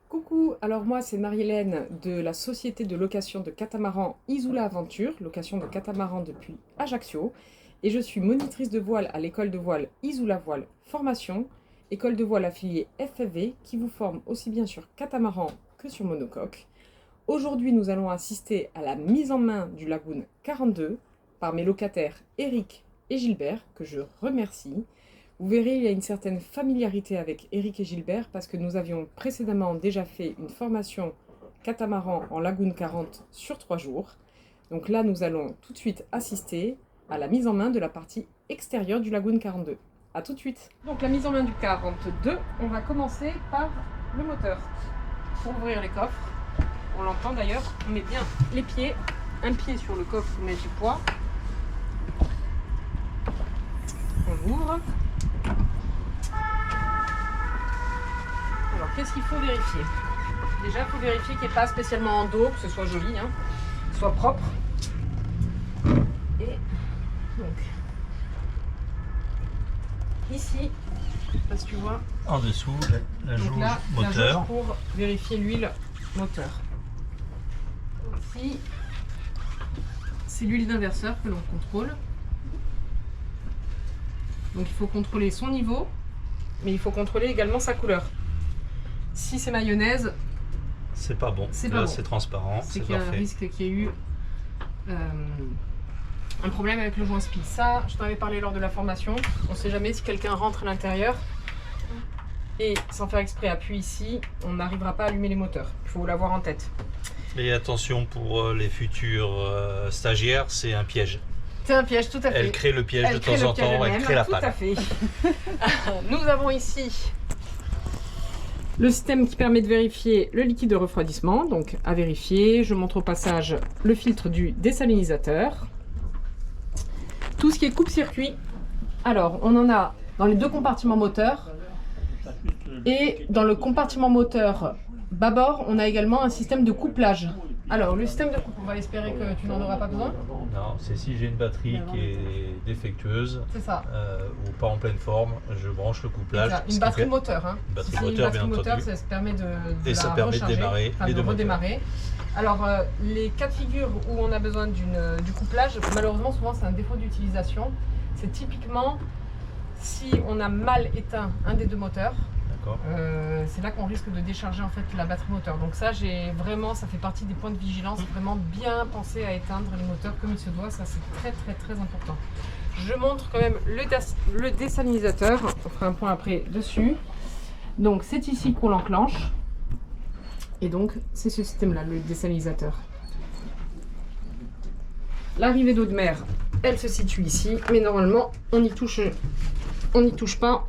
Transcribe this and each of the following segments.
Coucou, alors moi c'est Marie-Hélène de la société de location de catamaran Isula Aventure, location de catamaran depuis Ajaccio, et je suis monitrice de voile à l'école de voile Isula Voile Formation, école de voile affiliée FFV qui vous forme aussi bien sur catamaran que sur monocoque. Aujourd'hui nous allons assister à la mise en main du Lagoon 42 par mes locataires Eric et Gilbert, que je remercie. Vous verrez, il y a une certaine familiarité avec Eric et Gilbert parce que nous avions précédemment déjà fait une formation catamaran en Lagoon 40 sur 3 jours. Donc là, nous allons tout de suite assister à la mise en main de la partie extérieure du Lagoon 42. A tout de suite. Donc la mise en main du 42, on va commencer par le moteur. Pour ouvrir les coffres, on l'entend d'ailleurs, on met bien les pieds, un pied sur le coffre pour mettre du poids. On ouvre. Alors, qu'est-ce qu'il faut vérifier? Déjà, il faut vérifier qu'il n'y ait pas spécialement en dos, que ce soit joli, hein, soit propre. Et donc, ici, je sais pas si tu vois, en dessous, la jauge là, moteur. la jauge pour vérifier l'huile moteur. Ici, c'est l'huile d'inverseur que l'on contrôle. Donc, il faut contrôler son niveau, mais il faut contrôler également sa couleur. Si c'est mayonnaise, c'est pas bon. C'est Là, pas bon. c'est transparent, c'est c'est qu'il y a un parfait. risque qu'il y ait eu un problème avec le joint spi. Ça, je t'en avais parlé lors de la formation. On ne sait jamais si quelqu'un rentre à l'intérieur et sans faire exprès appuie ici, on n'arrivera pas à allumer les moteurs. Il faut l'avoir en tête. Et attention pour les futurs stagiaires, c'est un piège. C'est un piège, tout à fait. Elle crée le piège de crée temps le en piège temps, elle elle-même, crée la tout à panne. fait. Nous avons ici le système qui permet de vérifier le liquide de refroidissement. Donc à vérifier, je montre au passage le filtre du désalinisateur. Tout ce qui est coupe-circuit. Alors on en a dans les deux compartiments moteurs. Et dans le compartiment moteur bâbord, on a également un système de couplage. Alors le système de couplage, on va espérer que tu n'en auras pas besoin. Non, c'est si j'ai une batterie qui est défectueuse C'est ça. ou pas en pleine forme, je branche le couplage. Une ce qui batterie fait- moteur. Hein. Une batterie Si c'est moteur, une batterie bien moteur, entendu. ça permet de Et ça la permet de recharger, démarrer enfin, les de deux moteurs. redémarrer. Alors les cas de figure où on a besoin du couplage, malheureusement souvent c'est un défaut d'utilisation. C'est typiquement si on a mal éteint un des deux moteurs. D'accord. C'est là qu'on risque de décharger en fait la batterie moteur. Donc ça, ça fait partie des points de vigilance. Vraiment bien penser à éteindre les moteurs comme il se doit. Ça, c'est très important. Je montre quand même le désalinisateur. On fera un point après dessus. Donc c'est ici qu'on l'enclenche. Et donc c'est ce système-là, le désalinisateur. L'arrivée d'eau de mer, elle se situe ici. Mais normalement, on n'y touche pas.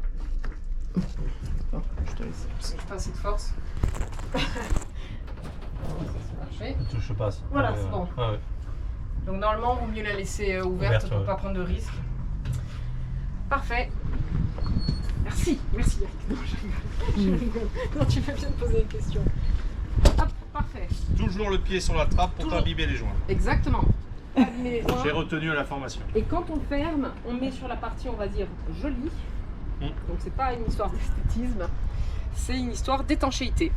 Bon, je te laisse, parce que je pas assez de force. Ne touche pas. Voilà, c'est bon. Ah ouais. Donc normalement, il vaut mieux la laisser ouverte pour ne pas prendre de risques. Parfait. Merci Eric. Non, je rigole. Non, tu peux bien te poser une question. Hop, parfait. Toujours le pied sur la trappe pour Toujours. pas abîmer les joints. Exactement. Abîmer les joints. J'ai retenu à la formation. Et quand on ferme, on met sur la partie, on va dire, jolie. Donc c'est pas une histoire d'esthétisme, c'est une histoire d'étanchéité.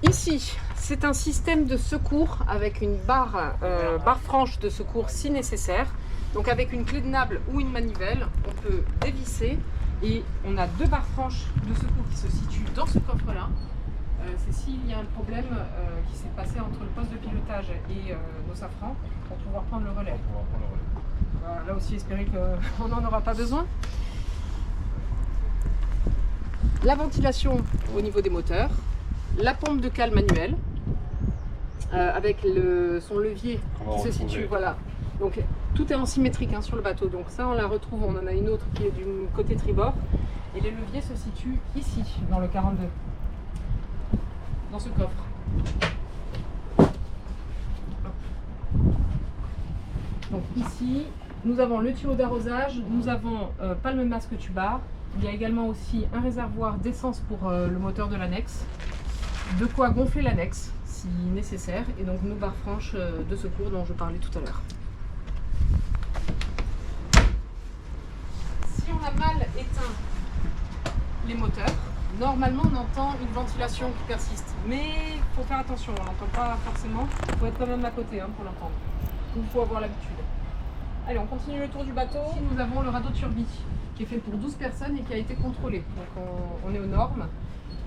Ici, c'est un système de secours avec une barre franche de secours si nécessaire. Donc avec une clé de nable ou une manivelle, on peut dévisser et on a deux barres franches de secours qui se situent dans ce coffre-là. C'est s'il y a un problème qui s'est passé entre le poste de pilotage et nos safrans pour pouvoir prendre le relais. Voilà, là aussi, espérer qu'on n'en aura pas besoin. La ventilation au niveau des moteurs, la pompe de cale manuelle avec son levier qui se situe, voilà. Donc tout est en symétrique hein, sur le bateau, donc ça on la retrouve, on en a une autre qui est du côté tribord et les leviers se situent ici dans le 42, dans ce coffre. Donc ici, nous avons le tuyau d'arrosage, nous avons pas le même masque tubar. Il y a également aussi un réservoir d'essence pour le moteur de l'annexe. De quoi gonfler l'annexe si nécessaire. Et donc nos barres franches de secours dont je parlais tout à l'heure. Si on a mal éteint les moteurs, normalement on entend une ventilation qui persiste. Mais il faut faire attention, on n'entend pas forcément. Il faut être quand même à côté pour l'entendre. Il faut avoir l'habitude. Allez, on continue le tour du bateau. Ici, nous avons le radeau de survie qui est fait pour 12 personnes et qui a été contrôlé. Donc on est aux normes.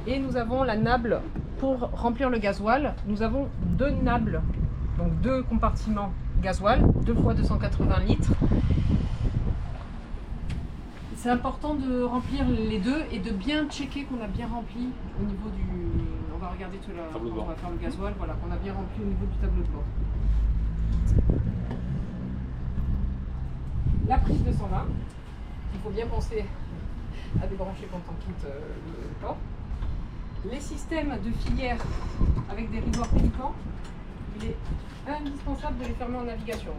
Et nous avons la nable pour remplir le gasoil. Nous avons 2 nables, donc 2 compartiments gasoil, 2 fois 280 litres. C'est important de remplir les 2 et de bien checker qu'on a bien rempli au niveau du... On va regarder tout là, on va faire le gasoil, voilà, qu'on a bien rempli au niveau du tableau de bord. La prise de 120, il faut bien penser à débrancher quand on quitte le port. Les systèmes de filière avec des rideaux pélicans, il est indispensable de les fermer en navigation.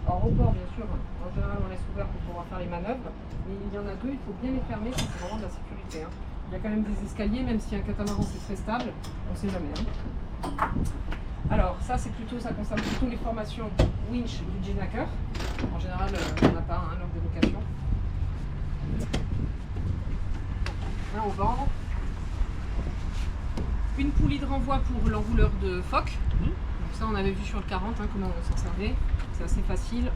Alors au port, bien sûr, en général on laisse ouvert pour pouvoir faire les manœuvres, mais il y en a 2, il faut bien les fermer, c'est vraiment de la sécurité. Il y a quand même des escaliers, même si un catamaran c'est très stable, on ne sait jamais. Alors ça c'est plutôt, ça concerne plutôt les formations winch du Genaker. En général on n'a pas lors de location. Un au bord. Une poulie de renvoi pour l'enrouleur de phoque. Donc ça on avait vu sur le 40 comment on s'en servait. C'est assez facile.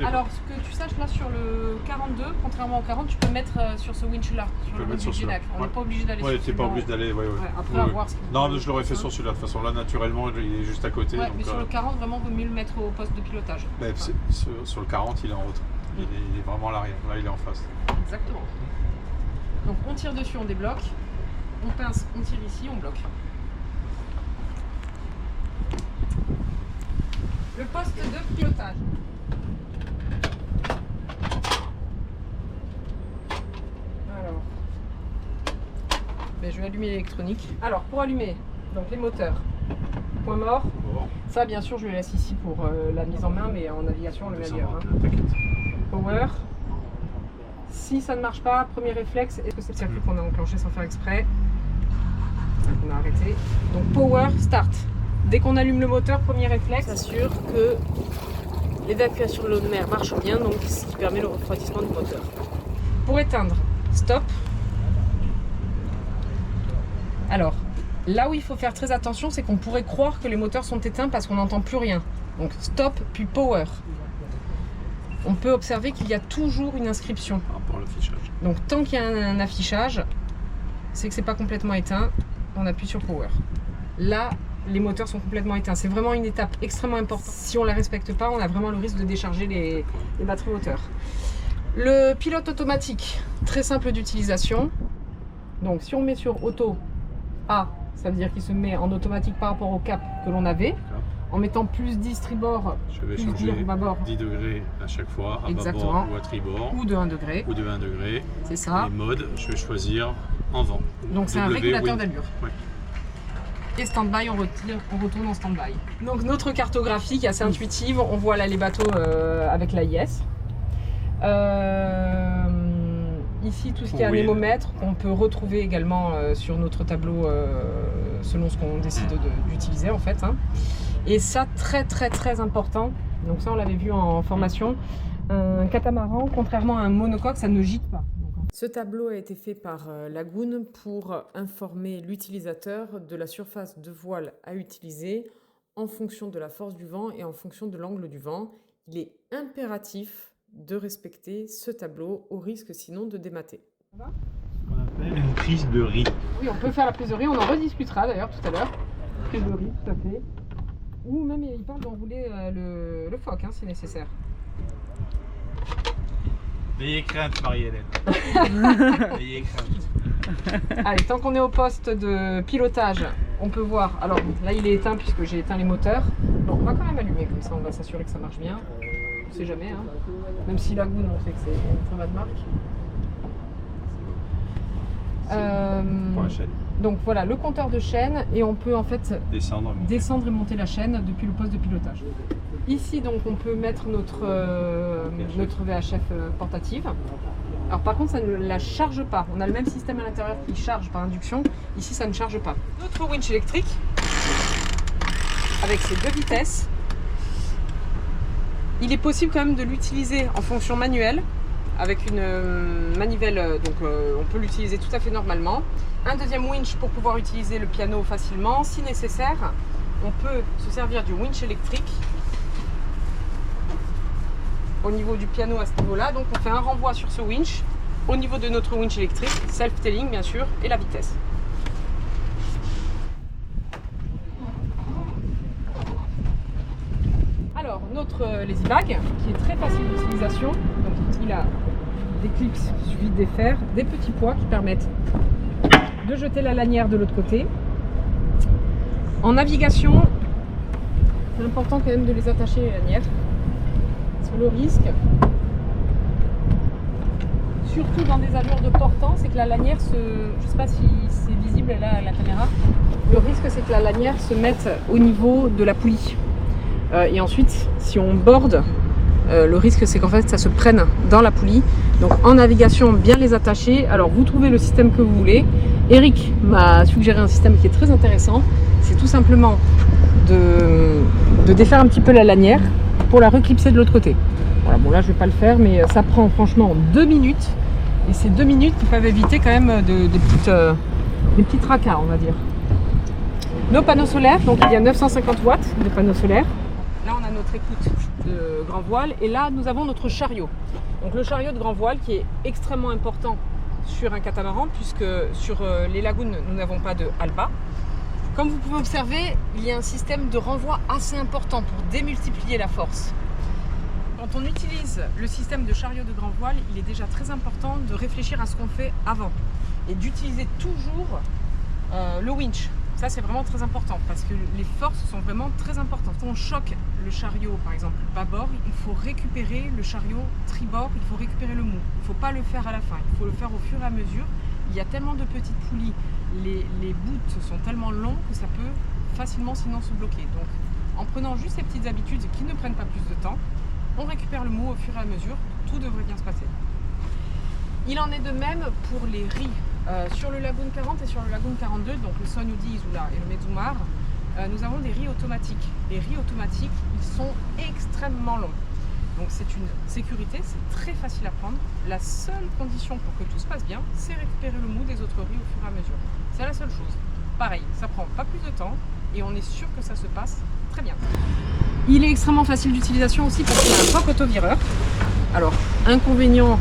Alors ce que tu saches là sur le 42, contrairement au 40, tu peux mettre sur ce winch là, sur le winch du Genaker. On n'est pas obligé d'aller sur t'es pas obligé d'aller. Après avoir ce Non, mais je l'aurais fait sur celui-là. De toute façon là naturellement il est juste à côté. Ouais, donc, mais sur le 40 vraiment vaut mieux le mettre au poste de pilotage. Sur le 40 il est en route. Il est vraiment à l'arrière. Là il est en face. Exactement. Donc on tire dessus, on débloque. On pince, on tire ici, on bloque. Le poste de pilotage. Alors, je vais allumer l'électronique. Alors, pour allumer, donc les moteurs. Point mort. Ça, bien sûr, je le laisse ici pour la mise en main, mais en navigation, on le met ailleurs. Power. Si ça ne marche pas, premier réflexe, est-ce que c'est le circuit qu'on a enclenché sans faire exprès? On a arrêté. Donc power, start. Dès qu'on allume le moteur, premier réflexe, s'assure que l'évacuation de l'eau de mer marche bien, donc ce qui permet le refroidissement du moteur. Pour éteindre, stop. Alors, là où il faut faire très attention, c'est qu'on pourrait croire que les moteurs sont éteints parce qu'on n'entend plus rien. Donc stop, puis power. On peut observer qu'il y a toujours une inscription. Par rapport à l'affichage. Donc tant qu'il y a un affichage, c'est que c'est pas complètement éteint. On appuie sur power. Là, les moteurs sont complètement éteints. C'est vraiment une étape extrêmement importante. Si on ne la respecte pas, on a vraiment le risque de décharger les batteries moteurs. Le pilote automatique, très simple d'utilisation. Donc si on met sur auto A, ça veut dire qu'il se met en automatique par rapport au cap que l'on avait. En mettant plus 10 tribord, je vais plus changer 10 bâbord. 10 degrés à chaque fois, à bâbord ou à tribord. Ou de 1 degré. Ou de 1 degré. C'est ça. Les modes, je vais choisir en vent. Donc c'est un régulateur d'allure. Ouais. Et stand-by, on retourne en stand-by. Donc notre cartographie qui est assez intuitive, on voit là les bateaux avec l'AIS. Ici tout ce qui est anémomètre, on peut retrouver également sur notre tableau selon ce qu'on décide d'utiliser en fait. Et ça très important, donc ça on l'avait vu en formation, un catamaran, contrairement à un monocoque, ça ne gîte pas. Ce tableau a été fait par Lagoon pour informer l'utilisateur de la surface de voile à utiliser en fonction de la force du vent et en fonction de l'angle du vent. Il est impératif de respecter ce tableau au risque sinon de démater. Ce qu'on appelle une prise de riz. Oui, on peut faire la prise de riz, on en rediscutera d'ailleurs tout à l'heure. Prise de riz, tout à fait. Ou même il parle d'enrouler le phoque si nécessaire. N'ayez crainte, Marie-Hélène. N'ayez crainte. Allez, tant qu'on est au poste de pilotage, on peut voir. Alors là, il est éteint puisque j'ai éteint les moteurs. Bon, on va quand même allumer comme ça, on va s'assurer que ça marche bien. On ne sait jamais, même si Lagoon, on sait que c'est une très bonne marque. Pour la chaîne. Donc voilà, le compteur de chaîne et on peut en fait descendre et monter la chaîne depuis le poste de pilotage. Ici donc on peut mettre notre VHF portative. Alors par contre ça ne la charge pas. On a le même système à l'intérieur qui charge par induction. Ici ça ne charge pas. Notre winch électrique avec ses 2 vitesses. Il est possible quand même de l'utiliser en fonction manuelle avec une manivelle, donc on peut l'utiliser tout à fait normalement. Un deuxième winch pour pouvoir utiliser le piano facilement. Si nécessaire, on peut se servir du winch électrique au niveau du piano à ce niveau-là. Donc on fait un renvoi sur ce winch au niveau de notre winch électrique, self-tailing bien sûr, et la vitesse. Alors notre lazy bag qui est très facile d'utilisation, donc il a des clips, il suffit de défaire, des petits poids qui permettent de jeter la lanière de l'autre côté. En navigation, c'est important quand même de les attacher les lanières. Sur le risque, surtout dans des allures de portant, c'est que la lanière je ne sais pas si c'est visible là à la caméra, le risque c'est que la lanière se mette au niveau de la poulie. Et ensuite, si on borde, le risque c'est qu'en fait ça se prenne dans la poulie. Donc en navigation, bien les attacher. Alors vous trouvez le système que vous voulez. Eric m'a suggéré un système qui est très intéressant. C'est tout simplement de défaire un petit peu la lanière pour la reclipser de l'autre côté. Voilà, bon là je vais pas le faire, mais ça prend franchement 2 minutes. Et c'est 2 minutes qui peuvent éviter quand même des petits tracas, on va dire. Nos panneaux solaires, donc il y a 950 watts de panneaux solaires. Là on a notre écoute de grand voile et là nous avons notre chariot. Donc le chariot de grand voile qui est extrêmement important sur un catamaran puisque sur les lagunes nous n'avons pas de halba. Comme vous pouvez observer, il y a un système de renvoi assez important pour démultiplier la force. Quand on utilise le système de chariot de grand voile, il est déjà très important de réfléchir à ce qu'on fait avant et d'utiliser toujours le winch. Ça c'est vraiment très important parce que les forces sont vraiment très importantes. Quand on choque le chariot par exemple bâbord, il faut récupérer le chariot tribord, il faut récupérer le mou. Il ne faut pas le faire à la fin, il faut le faire au fur et à mesure. Il y a tellement de petites poulies, les bouts sont tellement longs que ça peut facilement sinon se bloquer. Donc en prenant juste ces petites habitudes qui ne prennent pas plus de temps, on récupère le mou au fur et à mesure, tout devrait bien se passer. Il en est de même pour les riz. Sur le Lagoon 40 et sur le Lagoon 42, donc le Sonyudi Isula et le Medzumar, nous avons des riz automatiques. Les riz automatiques, ils sont extrêmement longs. Donc c'est une sécurité, c'est très facile à prendre. La seule condition pour que tout se passe bien, c'est récupérer le mou des autres riz au fur et à mesure. C'est la seule chose. Pareil, ça prend pas plus de temps et on est sûr que ça se passe très bien. Il est extrêmement facile d'utilisation aussi parce qu'il y a un coq autovireur. Alors, inconvénient,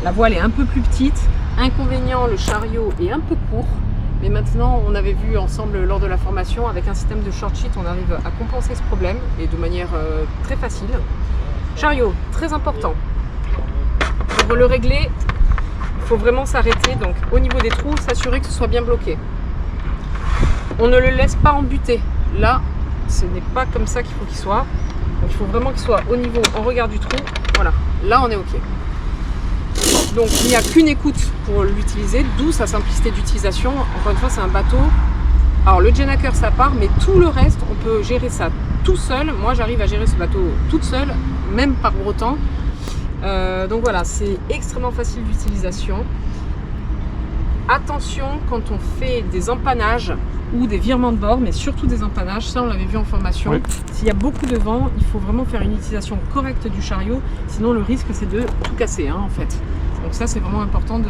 la voile est un peu plus petite. Inconvénient, le chariot est un peu court. Mais maintenant, on avait vu ensemble lors de la formation, avec un système de short sheet, on arrive à compenser ce problème et de manière très facile. Chariot, très important. Pour le régler, il faut vraiment s'arrêter. Donc, au niveau des trous, s'assurer que ce soit bien bloqué. On ne le laisse pas embuter. Là, ce n'est pas comme ça qu'il faut qu'il soit. Donc, il faut vraiment qu'il soit au niveau, en regard du trou. Voilà, là, on est OK. Donc, il n'y a qu'une écoute pour l'utiliser, d'où sa simplicité d'utilisation. Encore une fois, c'est un bateau. Alors, le Genaker, ça part, mais tout le reste, on peut gérer ça tout seul. Moi, j'arrive à gérer ce bateau toute seule, même par gros temps. Donc voilà, c'est extrêmement facile d'utilisation. Attention quand on fait des empannages ou des virements de bord, mais surtout des empannages, ça on l'avait vu en formation. Oui. S'il y a beaucoup de vent, il faut vraiment faire une utilisation correcte du chariot, sinon le risque c'est de tout casser en fait. Donc ça c'est vraiment important de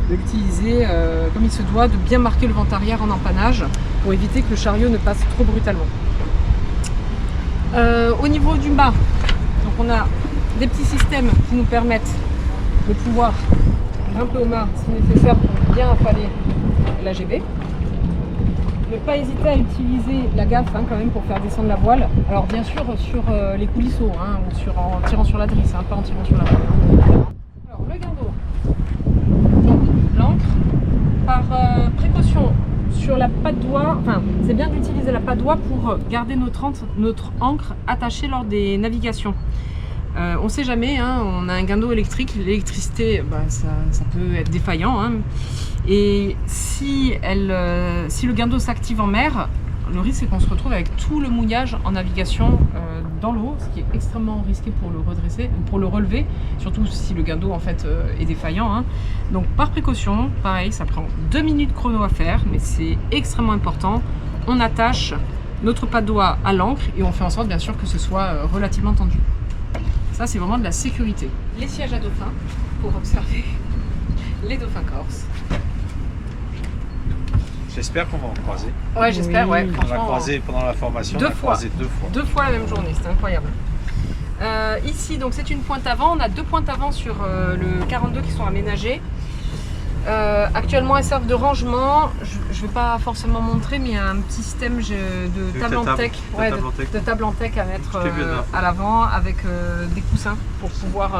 l'utiliser comme il se doit, de bien marquer le vent arrière en empannage pour éviter que le chariot ne passe trop brutalement. Au niveau du mât, donc on a des petits systèmes qui nous permettent de pouvoir grimper au mât si nécessaire pour bien affaler la GB. Ne pas hésiter à utiliser la gaffe quand même pour faire descendre la voile. Alors bien sûr sur les coulisseaux ou en tirant sur la drisse, pas en tirant sur la voile. Alors le guindeau, donc l'ancre, par précaution sur la patte doigt, c'est bien d'utiliser la patte doigt pour garder notre ancre attachée lors des navigations. On ne sait jamais, on a un guindeau électrique, l'électricité ça peut être défaillant et si le guindeau s'active en mer, le risque c'est qu'on se retrouve avec tout le mouillage en navigation dans l'eau, ce qui est extrêmement risqué pour le relever, surtout si le guindeau en fait est défaillant. Donc par précaution, pareil, ça prend 2 minutes chrono à faire, mais c'est extrêmement important. On attache notre patte doigt à l'ancre et on fait en sorte bien sûr que ce soit relativement tendu. Ça, c'est vraiment de la sécurité. Les sièges à dauphins pour observer les dauphins corses. J'espère qu'on va en croiser. Ouais, j'espère, ouais. On l'a croisé pendant la formation, deux on l'a fois. croisé 2 fois. 2 fois la même journée, c'était incroyable. Ici, donc c'est une pointe avant. On a 2 pointes avant sur le 42 qui sont aménagées. Actuellement, elles servent de rangement. Je ne vais pas forcément montrer, mais il y a un petit système de table en tech, de table en tech à mettre à l'avant avec des coussins pour pouvoir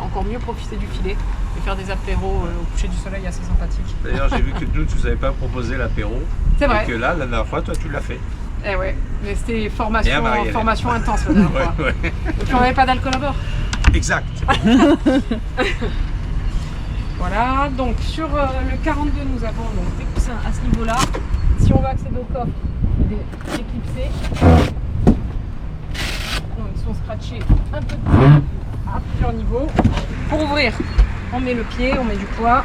encore mieux profiter du filet et faire des apéros au coucher du soleil assez sympathique. D'ailleurs, j'ai vu que nous, tu nous avais pas proposé l'apéro. C'est vrai. Et que là, la dernière fois, toi, tu l'as fait. Eh ouais, mais c'était formation intense la dernière fois. Ouais. Et puis on n'avait pas d'alcool à bord. Exact. Voilà, donc sur le 42, nous avons donc des coussins à ce niveau-là. Si on veut accéder au coffre, il est éclipsé. Donc, ils sont scratchés un peu à plusieurs niveaux. Pour ouvrir, on met le pied, on met du poids.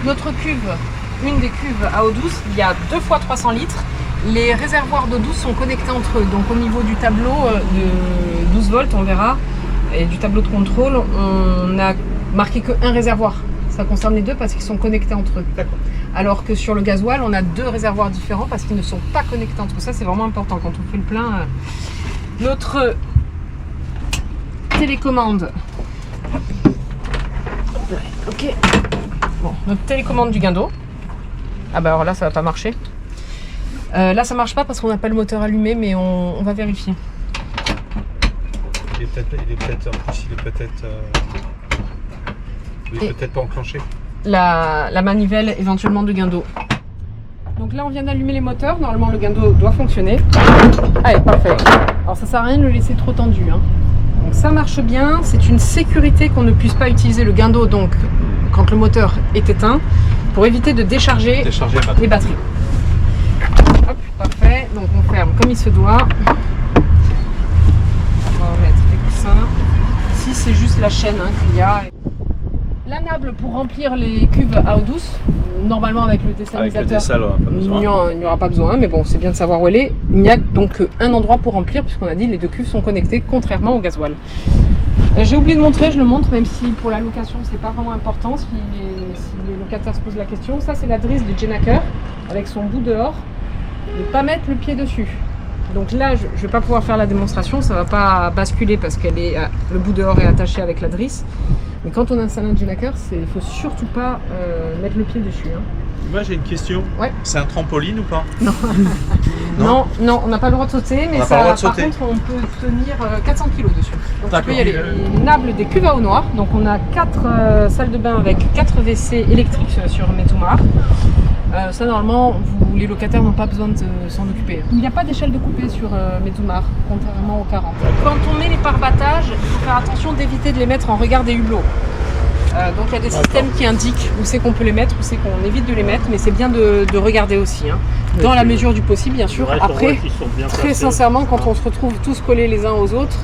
Notre cuve, une des cuves à eau douce, il y a 2 fois 300 litres. Les réservoirs d'eau douce sont connectés entre eux. Donc au niveau du tableau de 12 volts, on verra, et du tableau de contrôle, on a marqué qu'un réservoir. Ça concerne les deux parce qu'ils sont connectés entre eux. Alors que sur le gasoil, on a 2 réservoirs différents parce qu'ils ne sont pas connectés entre eux. Ça, c'est vraiment important quand on fait le plein. Notre télécommande. Ok. Bon, notre télécommande du guin d'eau. Ah bah alors là, ça va pas marcher. Là, ça marche pas parce qu'on n'a pas le moteur allumé, mais on va vérifier. Il est peut-être pas enclenché. La manivelle éventuellement de gain d'eau. Donc là, on vient d'allumer les moteurs. Normalement, le gain d'eau doit fonctionner. Allez, parfait. Alors ça sert à rien de le laisser trop tendu, hein. Donc ça marche bien. C'est une sécurité qu'on ne puisse pas utiliser le gain d'eau donc quand le moteur est éteint pour éviter de décharger les batteries. Hop, parfait. Donc on ferme comme il se doit. On va remettre les coussins. Ici, c'est juste la chaîne qu'il y a. La nable pour remplir les cuves à eau douce, normalement avec le désalinisateur, il n'y aura pas besoin, mais bon, c'est bien de savoir où elle est. Il n'y a donc qu'un endroit pour remplir, puisqu'on a dit les 2 cuves sont connectées, contrairement au gasoil. J'ai oublié de montrer, je le montre, même si pour la location, c'est pas vraiment important, si les locataires se posent la question. Ça, c'est la drisse de Jenaker, avec son bout dehors, ne pas mettre le pied dessus. Donc là, je ne vais pas pouvoir faire la démonstration, ça ne va pas basculer parce que le bout dehors est attaché avec la drisse. Mais quand on installe un Jenaker, il ne faut surtout pas mettre le pied dessus. Hein. Moi j'ai une question. Ouais. C'est un trampoline ou pas? Non, on n'a pas le droit de sauter, mais par contre on peut tenir 400 kg dessus. Donc tu peux y aller. Les nables des cuves à eau noire. Donc on a 4 salles de bain avec 4 WC électriques sur Mezumar. Ça normalement, les locataires n'ont pas besoin de s'en occuper. Il n'y a pas d'échelle de coupée sur Mezumar, contrairement au 40. Quand on met les pare-battages, il faut faire attention d'éviter de les mettre en regard des hublots. Donc il y a des systèmes qui indiquent où c'est qu'on peut les mettre, où c'est qu'on évite de les mettre, mais c'est bien de regarder aussi, hein. Dans la mesure du possible bien sûr. Après, très sincèrement, quand on se retrouve tous collés les uns aux autres,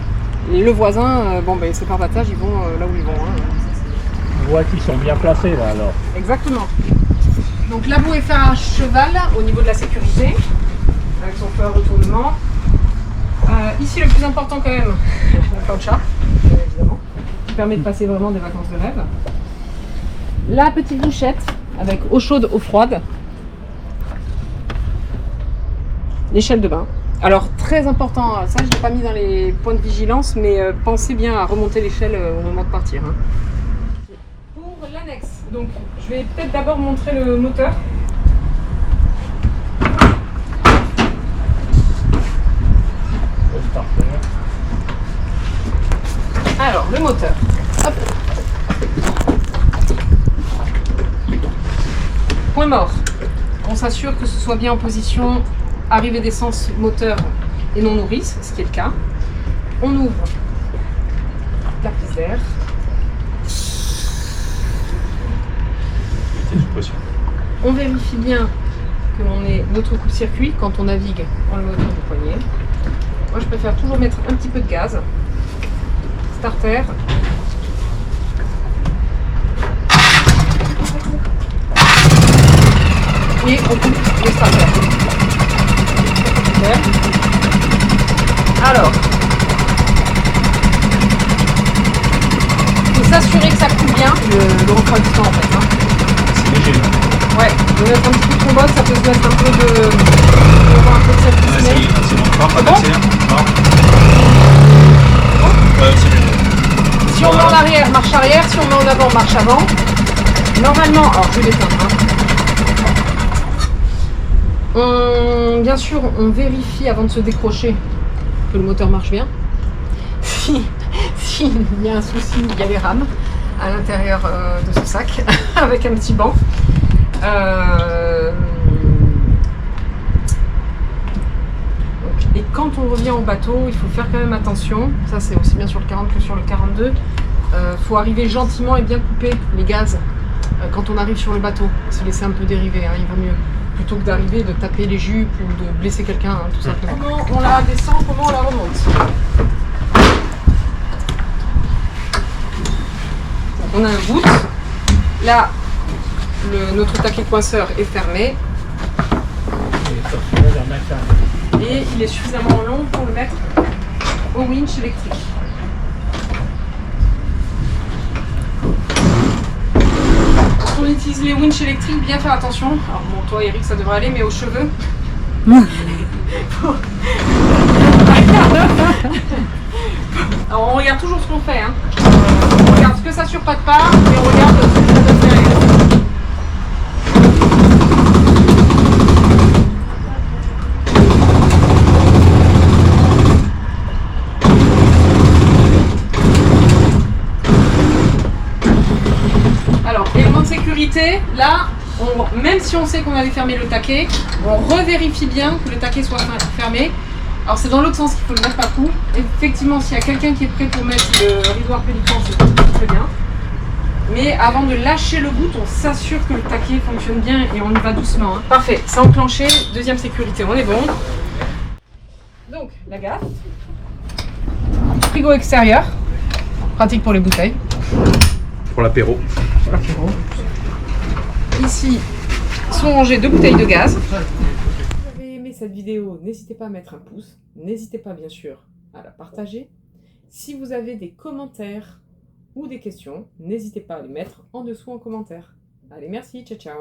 le voisin, ces pare-battages ils vont là où ils vont. Hein. On voit qu'ils sont bien placés là alors. Exactement. Donc la bouée fait un cheval au niveau de la sécurité, avec son feu à retournement. Ici le plus important quand même, la plancha, évidemment, qui permet de passer vraiment des vacances de rêve. La petite douchette avec eau chaude, eau froide. L'échelle de bain. Alors très important, ça je ne l'ai pas mis dans les points de vigilance, mais pensez bien à remonter l'échelle au moment de partir. Hein. Pour l'annexe, donc je vais peut-être d'abord montrer le moteur. Alors le moteur. Hop. Point mort. On s'assure que ce soit bien en position arrivée d'essence moteur et non nourrice, ce qui est le cas. On ouvre la prise d'air. On vérifie bien que l'on ait notre coupe-circuit quand on navigue dans le moteur du poignet. Moi je préfère toujours mettre un petit peu de gaz. Starter. Et on coupe le starter. Alors, peut mettre un petit peu de trombone, ça peut se mettre un peu de... On va voir un peu de cette Ah, ça y est, c'est bon. Non, pas d'accélère. Non. C'est mieux. Si on met en arrière, marche arrière. Si on met en avant, marche avant. Normalement, alors je vais l'éteindre. Bien sûr, on vérifie avant de se décrocher que le moteur marche bien. S'il y a un souci, il y a les rames à l'intérieur de ce sac avec un petit banc. Et quand on revient au bateau, il faut faire quand même attention. Ça, c'est aussi bien sur le 40 que sur le 42. Faut arriver gentiment et bien couper les gaz quand on arrive sur le bateau. Se laisser un peu dériver, hein, il va mieux. Plutôt que d'arriver, de taper les jupes ou de blesser quelqu'un, hein, tout simplement. Comment on la descend, comment on la remonte? Donc on a un boot. Là, notre taquet coinceur est fermé. Et il est suffisamment long pour le mettre au winch électrique. Quand on utilise les winches électriques, bien faire attention. Alors bon, toi Eric, ça devrait aller, mais aux cheveux. Alors on regarde toujours ce qu'on fait. Hein. On regarde ce que ça surpasse pas et on regarde ce que ça donne derrière. Là, même si on sait qu'on avait fermé le taquet, on revérifie bien que le taquet soit fermé. Alors c'est dans l'autre sens qu'il faut le mettre à coup. Effectivement, s'il y a quelqu'un qui est prêt pour mettre le rideau pélican, c'est très bien. Mais avant de lâcher le bout, on s'assure que le taquet fonctionne bien et on y va doucement. Hein. Parfait, c'est enclenché. Deuxième sécurité, on est bon. Donc, la gaffe. Frigo extérieur. Pratique pour les bouteilles. Pour l'apéro. Ici sont rangées 2 bouteilles de gaz. Si vous avez aimé cette vidéo, n'hésitez pas à mettre un pouce. N'hésitez pas bien sûr à la partager. Si vous avez des commentaires ou des questions, n'hésitez pas à les mettre en dessous en commentaire. Allez, merci, ciao ciao.